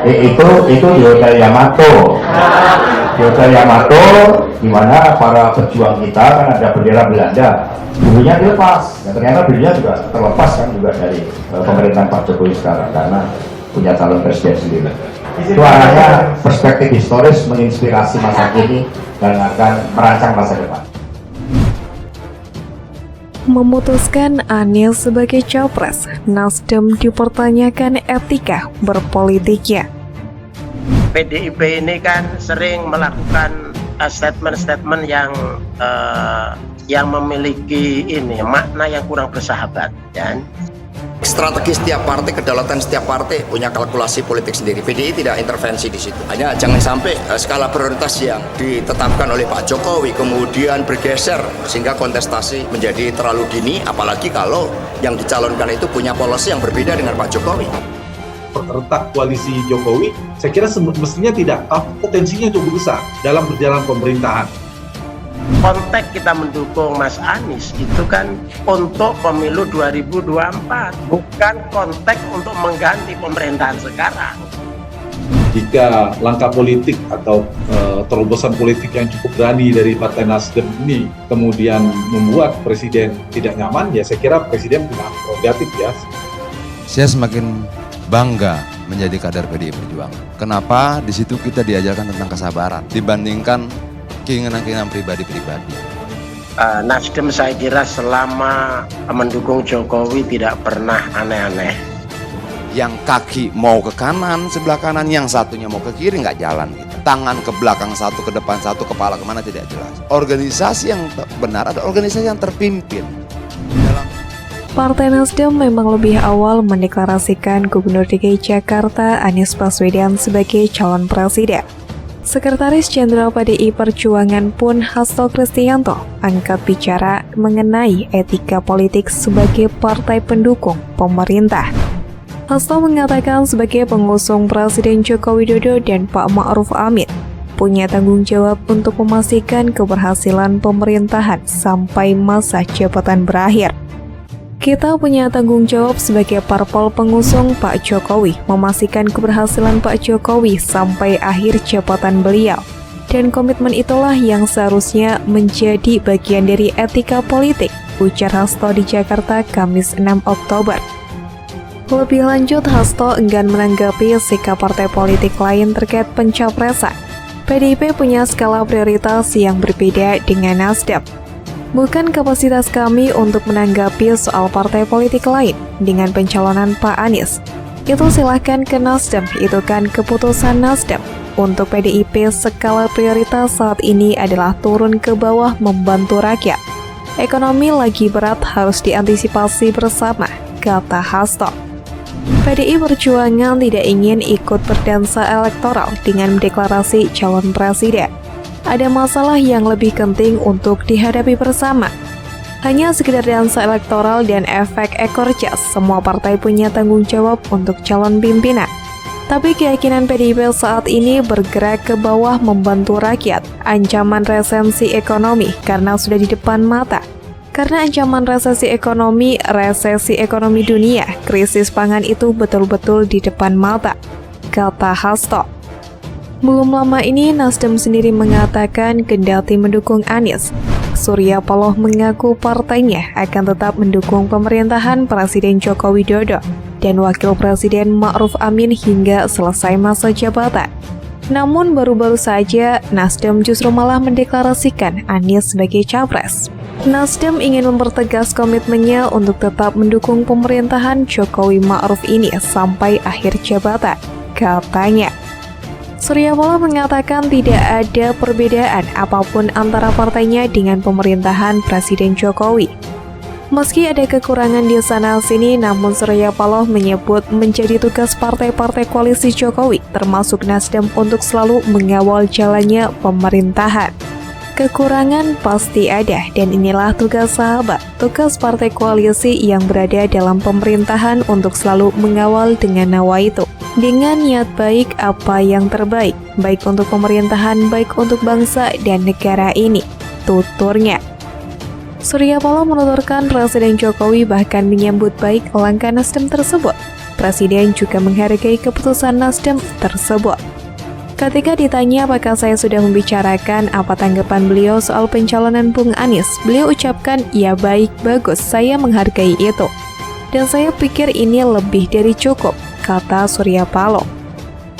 Itu di Hotel Yamato. Di Hotel Yamato, di mana para pejuang kita kan ada bendera Belanda, dulunya dilepas. Dan ternyata beliau juga terlepas kan juga dari pemerintahan Pak Jokowi sekarang karena punya calon presiden sendiri. Itu arahnya perspektif historis menginspirasi masa kini dan akan merancang masa depan. Memutuskan Anies sebagai capres, Nasdem dipertanyakan etika berpolitiknya. PDIP ini kan sering melakukan statement-statement yang memiliki makna yang kurang bersahabat, kan? Strategi setiap partai, kedaulatan setiap partai punya kalkulasi politik sendiri. PDI tidak intervensi di situ. Hanya jangan sampai skala prioritas yang ditetapkan oleh Pak Jokowi kemudian bergeser sehingga kontestasi menjadi terlalu dini, apalagi kalau yang dicalonkan itu punya polisi yang berbeda dengan Pak Jokowi. Retak koalisi Jokowi, saya kira mestinya tidak, potensinya cukup besar dalam berjalan pemerintahan. Konteks kita mendukung Mas Anies itu kan untuk pemilu 2024, bukan konteks untuk mengganti pemerintahan sekarang. Jika langkah politik atau terobosan politik yang cukup berani dari Partai Nasdem ini kemudian membuat Presiden tidak nyaman, ya saya kira Presiden punya prerogatif ya. Saya semakin bangga menjadi kader PDI Perjuangan. Kenapa? Di situ kita diajarkan tentang kesabaran dibandingkan keinginan-keinginan pribadi-pribadi. Nasdem saya kira selama mendukung Jokowi tidak pernah aneh-aneh. Yang kaki mau ke kanan, sebelah kanan, yang satunya mau ke kiri, nggak jalan gitu. Tangan ke belakang satu, ke depan satu, kepala kemana tidak jelas. Organisasi yang benar adalah organisasi yang terpimpin. Partai Nasdem memang lebih awal mendeklarasikan Gubernur DKI Jakarta Anies Baswedan sebagai calon presiden. Sekretaris Jenderal PDI Perjuangan pun Hasto Kristianto angkat bicara mengenai etika politik sebagai partai pendukung pemerintah. Hasto mengatakan sebagai pengusung Presiden Joko Widodo dan Pak Ma'ruf Amin punya tanggung jawab untuk memastikan keberhasilan pemerintahan sampai masa jabatan berakhir. Kita punya tanggung jawab sebagai parpol pengusung Pak Jokowi memastikan keberhasilan Pak Jokowi sampai akhir jabatan beliau. Dan komitmen itulah yang seharusnya menjadi bagian dari etika politik, ujar Hasto di Jakarta Kamis 6 Oktober. Lebih lanjut, Hasto enggan menanggapi sikap partai politik lain terkait pencapresan. PDIP punya skala prioritas yang berbeda dengan Nasdem. Bukan kapasitas kami untuk menanggapi soal partai politik lain dengan pencalonan Pak Anies. Itu silahkan ke Nasdem, itu kan keputusan Nasdem. Untuk PDIP, skala prioritas saat ini adalah turun ke bawah membantu rakyat. Ekonomi lagi berat harus diantisipasi bersama, kata Hasto. PDI Perjuangan tidak ingin ikut berdansa elektoral dengan mendeklarasi calon presiden. Ada masalah yang lebih penting untuk dihadapi bersama. Hanya sekedar dansa elektoral dan efek ekor jas, semua partai punya tanggung jawab untuk calon pimpinan. Tapi keyakinan PDIP saat ini bergerak ke bawah membantu rakyat. Ancaman resesi ekonomi karena sudah di depan mata. Karena ancaman resesi ekonomi dunia, krisis pangan itu betul-betul di depan mata, kata Hasto. Belum lama ini, Nasdem sendiri mengatakan kendati mendukung Anies, Surya Paloh mengaku partainya akan tetap mendukung pemerintahan Presiden Joko Widodo dan Wakil Presiden Ma'ruf Amin hingga selesai masa jabatan. Namun baru-baru saja, Nasdem justru malah mendeklarasikan Anies sebagai capres. Nasdem ingin mempertegas komitmennya untuk tetap mendukung pemerintahan Jokowi Ma'ruf ini sampai akhir jabatan, katanya. Surya Paloh mengatakan tidak ada perbedaan apapun antara partainya dengan pemerintahan Presiden Jokowi. Meski ada kekurangan di sana-sini, namun Surya Paloh menyebut menjadi tugas partai-partai koalisi Jokowi, termasuk Nasdem, untuk selalu mengawal jalannya pemerintahan. Kekurangan pasti ada, dan inilah tugas sahabat, tugas partai koalisi yang berada dalam pemerintahan untuk selalu mengawal dengan nawa itu. Dengan niat baik apa yang terbaik, baik untuk pemerintahan, baik untuk bangsa dan negara ini, tuturnya. Surya Paloh menuturkan Presiden Jokowi bahkan menyambut baik langkah Nasdem tersebut. Presiden juga menghargai keputusan Nasdem tersebut. Ketika ditanya apakah saya sudah membicarakan apa tanggapan beliau soal pencalonan Bung Anies, beliau ucapkan, ya baik, bagus, saya menghargai itu. Dan saya pikir ini lebih dari cukup, kata Surya Paloh.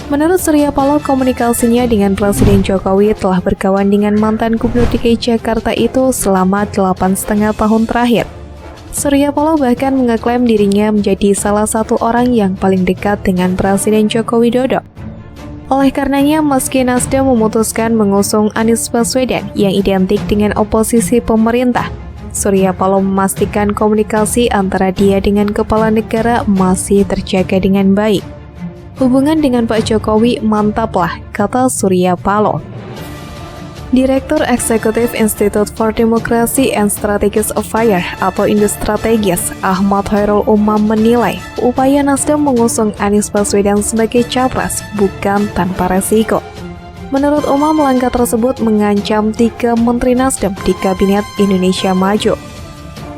Menurut Surya Paloh, komunikasinya dengan Presiden Jokowi telah berkawan dengan mantan Gubernur DKI Jakarta itu selama 8,5 tahun terakhir. Surya Paloh bahkan mengeklaim dirinya menjadi salah satu orang yang paling dekat dengan Presiden Joko Widodo. Oleh karenanya, meski Nasdem memutuskan mengusung Anies Baswedan yang identik dengan oposisi pemerintah, Surya Paloh memastikan komunikasi antara dia dengan kepala negara masih terjaga dengan baik. Hubungan dengan Pak Jokowi mantaplah, kata Surya Paloh. Direktur Eksekutif Institute for Democracy and Strategic Affairs atau Indostrategis, Ahmad Khairul Umam menilai upaya Nasdem mengusung Anies Baswedan sebagai capres bukan tanpa resiko. Menurut Umam, langkah tersebut mengancam 3 menteri Nasdem di Kabinet Indonesia Maju.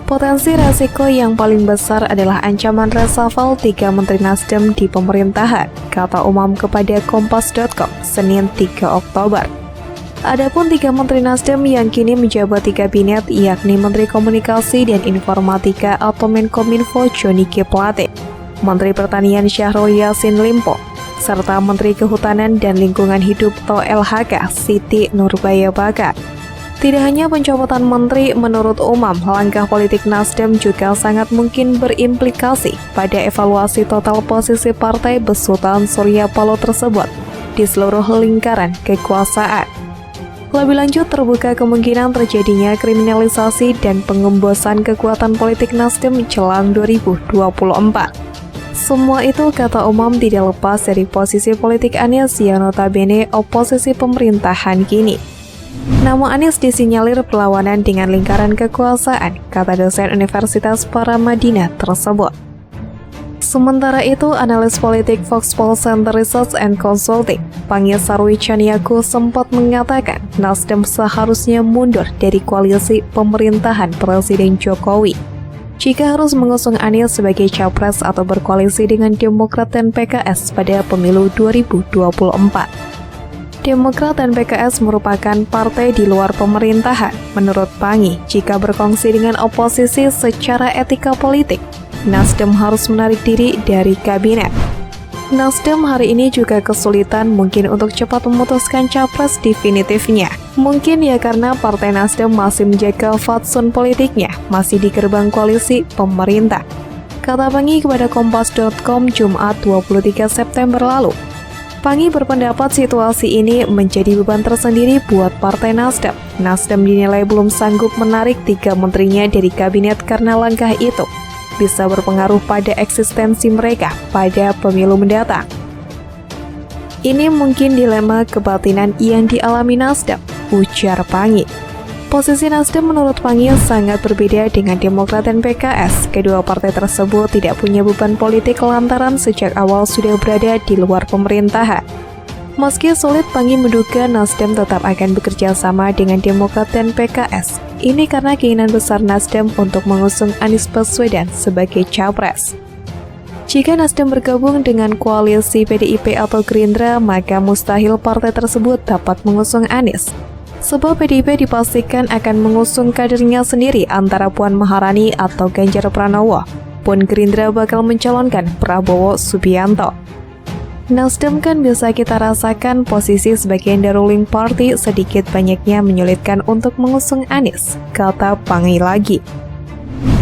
Potensi resiko yang paling besar adalah ancaman reshuffle 3 menteri Nasdem di pemerintahan, kata Umam kepada Kompas.com Senin 3 Oktober. Adapun 3 menteri Nasdem yang kini menjabat di kabinet yakni Menteri Komunikasi dan Informatika atau Menkominfo Johnny G. Plate, Menteri Pertanian Syahrul Yassin Limpo, serta Menteri Kehutanan dan Lingkungan Hidup atau LHK Siti Nurbaya Bakar. Tidak hanya pencopotan menteri, menurut Umam, langkah politik Nasdem juga sangat mungkin berimplikasi pada evaluasi total posisi partai besutan Surya Paloh tersebut di seluruh lingkaran kekuasaan. Lebih lanjut, terbuka kemungkinan terjadinya kriminalisasi dan pengembosan kekuatan politik Nasdem jelang 2024. Semua itu, kata Umam, tidak lepas dari posisi politik Anies yang notabene oposisi pemerintahan kini. Nama Anies disinyalir berlawanan dengan lingkaran kekuasaan, kata dosen Universitas Paramadina tersebut. Sementara itu, analis politik Foxpol Center Research and Consulting, Pangi Sarwi Caniago sempat mengatakan Nasdem seharusnya mundur dari koalisi pemerintahan Presiden Jokowi jika harus mengusung Anies sebagai capres atau berkoalisi dengan Demokrat dan PKS pada pemilu 2024. Demokrat dan PKS merupakan partai di luar pemerintahan. Menurut Pangi, jika berkongsi dengan oposisi secara etika politik, Nasdem harus menarik diri dari kabinet. Nasdem hari ini juga kesulitan mungkin untuk cepat memutuskan capres definitifnya. Mungkin ya karena Partai Nasdem masih menjaga fatsun politiknya, masih di gerbang koalisi pemerintah. Kata Pangi kepada Kompas.com Jumat 23 September lalu. Pangi berpendapat situasi ini menjadi beban tersendiri buat Partai Nasdem. Nasdem dinilai belum sanggup menarik 3 menterinya dari kabinet karena langkah itu bisa berpengaruh pada eksistensi mereka pada pemilu mendatang. Ini mungkin dilema kebatinan yang dialami Nasdem, ujar Pangi. Posisi Nasdem menurut Pangi sangat berbeda dengan Demokrat dan PKS. Kedua partai tersebut tidak punya beban politik lantaran sejak awal sudah berada di luar pemerintahan. Meski sulit, Pangi menduga Nasdem tetap akan bekerja sama dengan Demokrat dan PKS. Ini karena keinginan besar Nasdem untuk mengusung Anies Baswedan sebagai capres. Jika Nasdem bergabung dengan koalisi PDIP atau Gerindra, maka mustahil partai tersebut dapat mengusung Anies. Sebab PDIP dipastikan akan mengusung kadernya sendiri antara Puan Maharani atau Ganjar Pranowo. Pun Gerindra bakal mencalonkan Prabowo Subianto. Nasdem kan bisa kita rasakan posisi sebagai the ruling party sedikit banyaknya menyulitkan untuk mengusung Anies, kata Pangi lagi.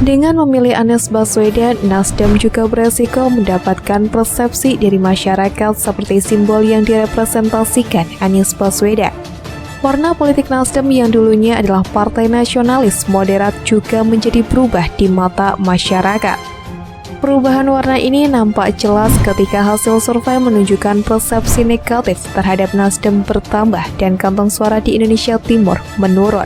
Dengan memilih Anies Baswedan, Nasdem juga beresiko mendapatkan persepsi dari masyarakat seperti simbol yang direpresentasikan Anies Baswedan. Warna politik Nasdem yang dulunya adalah partai nasionalis moderat juga menjadi berubah di mata masyarakat. Perubahan warna ini nampak jelas ketika hasil survei menunjukkan persepsi negatif terhadap Nasdem bertambah dan kantong suara di Indonesia Timur menurun.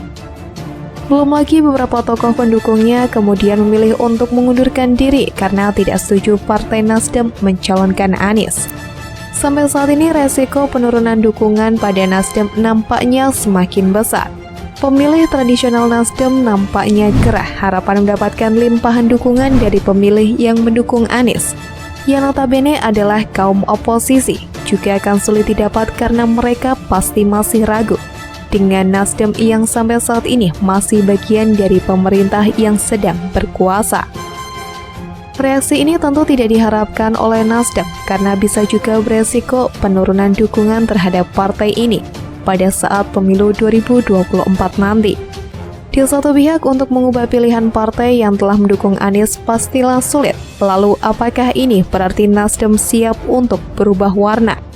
Belum lagi beberapa tokoh pendukungnya kemudian memilih untuk mengundurkan diri karena tidak setuju Partai Nasdem mencalonkan Anies. Sampai saat ini resiko penurunan dukungan pada Nasdem nampaknya semakin besar. Pemilih tradisional Nasdem nampaknya gerah harapan mendapatkan limpahan dukungan dari pemilih yang mendukung Anies. yang notabene adalah kaum oposisi, juga akan sulit didapat karena mereka pasti masih ragu dengan Nasdem yang sampai saat ini masih bagian dari pemerintah yang sedang berkuasa. Reaksi ini tentu tidak diharapkan oleh Nasdem karena bisa juga beresiko penurunan dukungan terhadap partai ini pada saat pemilu 2024 nanti. Di satu pihak, untuk mengubah pilihan partai yang telah mendukung Anies pastilah sulit. Lalu apakah ini berarti Nasdem siap untuk berubah warna?